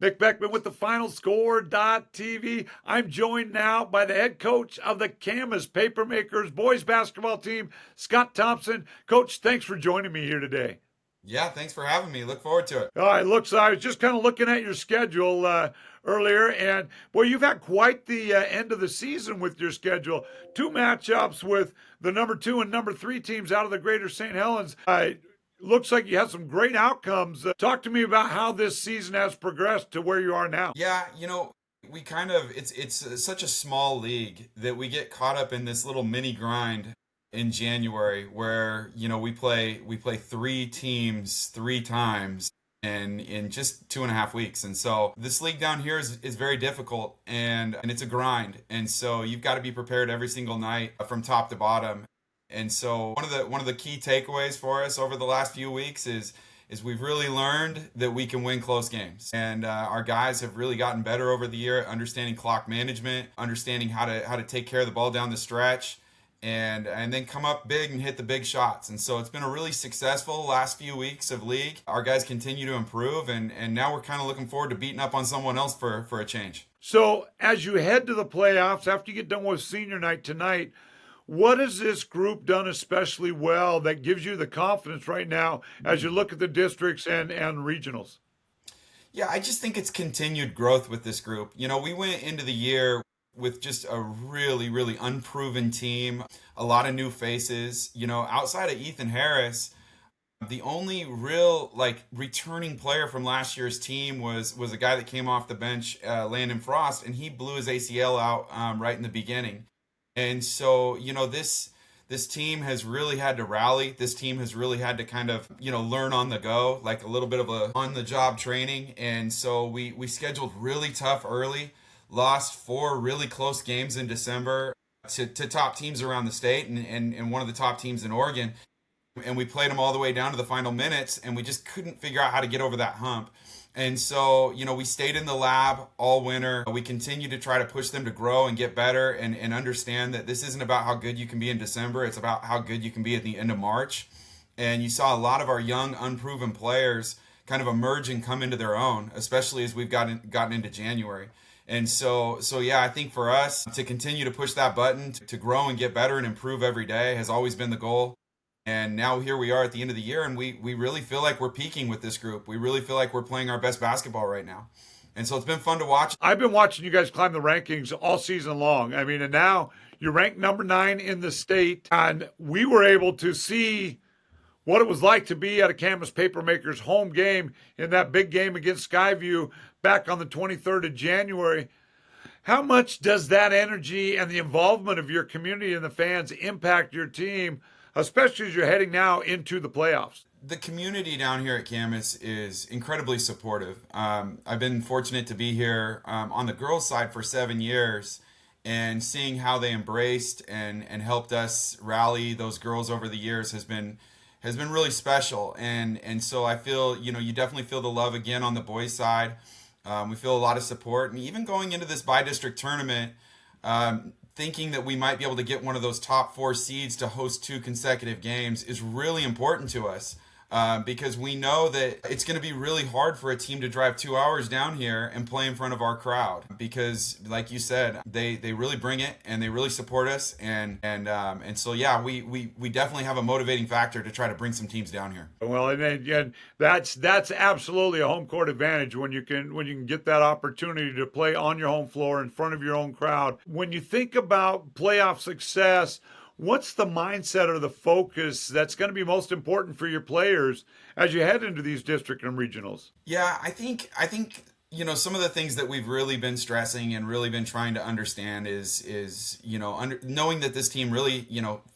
Nick Beckman with the FinalScore.tv. I'm joined now by the head coach of the Camas Papermakers boys basketball team, Scott Thompson. Coach, thanks for joining me here today. Yeah, thanks for having me. Look forward to it. All right, looks, I was just kind of looking at your schedule earlier, and boy, you've had quite the end of the season with your schedule. Two matchups with the number 2 and number 3 teams out of the Greater St. Helens. Looks like you had some great outcomes. Talk to me about how this season has progressed to where you are now. Yeah, we kind of it's such a small league that we get caught up in this little mini grind in January where, we play three teams three times and in just 2.5 weeks. And so this league down here is very difficult and it's a grind. And so you've got to be prepared every single night from top to bottom. And so one of the key takeaways for us over the last few weeks is we've really learned that we can win close games, and our guys have really gotten better over the year, at understanding clock management, understanding how to take care of the ball down the stretch, and then come up big and hit the big shots. And so it's been a really successful last few weeks of league. Our guys continue to improve, and now we're kind of looking forward to beating up on someone else for a change. So as you head to the playoffs, after you get done with senior night tonight, what has this group done especially well that gives you the confidence right now as you look at the districts and regionals? Yeah, I just think it's continued growth with this group. We went into the year with just a really, really unproven team, a lot of new faces. Outside of Ethan Harris, the only real returning player from last year's team was a guy that came off the bench, Landon Frost, and he blew his ACL out right in the beginning. And so, this team has really had to rally. This team has really had to kind of, learn on the go, like a little bit of a on-the-job training. And so we scheduled really tough early, lost 4 really close games in December to top teams around the state and one of the top teams in Oregon. And we played them all the way down to the final minutes, and we just couldn't figure out how to get over that hump. And so, we stayed in the lab all winter. We continue to try to push them to grow and get better and understand that this isn't about how good you can be in December. It's about how good you can be at the end of March. And you saw a lot of our young, unproven players kind of emerge and come into their own, especially as we've gotten into January. And so yeah, I think for us to continue to push that button, to grow and get better and improve every day has always been the goal. And now here we are at the end of the year, and we really feel like we're peaking with this group. We really feel like we're playing our best basketball right now. And so it's been fun to watch. I've been watching you guys climb the rankings all season long. I mean, and now you're ranked number 9 in the state, and we were able to see what it was like to be at a Camas Papermakers home game in that big game against Skyview back on the 23rd of January. How much does that energy and the involvement of your community and the fans impact your team, especially as you're heading now into the playoffs? The community down here at Camas is incredibly supportive. I've been fortunate to be here on the girls' side for 7 years, and seeing how they embraced and helped us rally those girls over the years has been really special. And so I feel, you definitely feel the love again on the boys' side. We feel a lot of support, and even going into this bi-district tournament, thinking that we might be able to get one of those top 4 seeds to host 2 consecutive games is really important to us, because we know that it's going to be really hard for a team to drive 2 hours down here and play in front of our crowd, because like you said, they really bring it and they really support us, and so yeah, we definitely have a motivating factor to try to bring some teams down here. Well, and that's absolutely a home court advantage when you can get that opportunity to play on your home floor in front of your own crowd. When you think about playoff success, what's the mindset or the focus that's going to be most important for your players as you head into these district and regionals? Yeah, I think some of the things that we've really been stressing and really been trying to understand is knowing that this team really,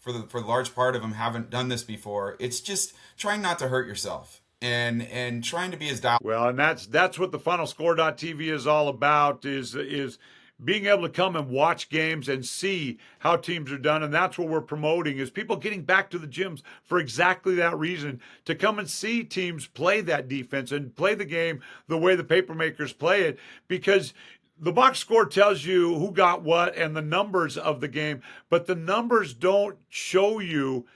for the large part of them haven't done this before. It's just trying not to hurt yourself and trying to be as dialed. Well, and that's what the FinalScore.tv is all about, is being able to come and watch games and see how teams are done. And that's what we're promoting, is people getting back to the gyms for exactly that reason, to come and see teams play that defense and play the game the way the Papermakers play it, because the box score tells you who got what and the numbers of the game, but the numbers don't show you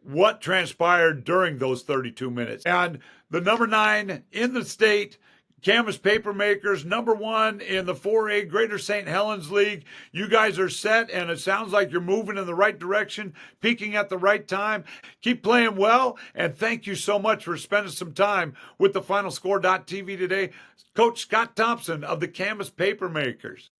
what transpired during those 32 minutes. And the number 9 in the state Camas Papermakers, #1 in the 4A Greater St. Helens League. You guys are set, and it sounds like you're moving in the right direction, peaking at the right time. Keep playing well, and thank you so much for spending some time with the FinalScore.tv today. Coach Scott Thompson of the Camas Papermakers.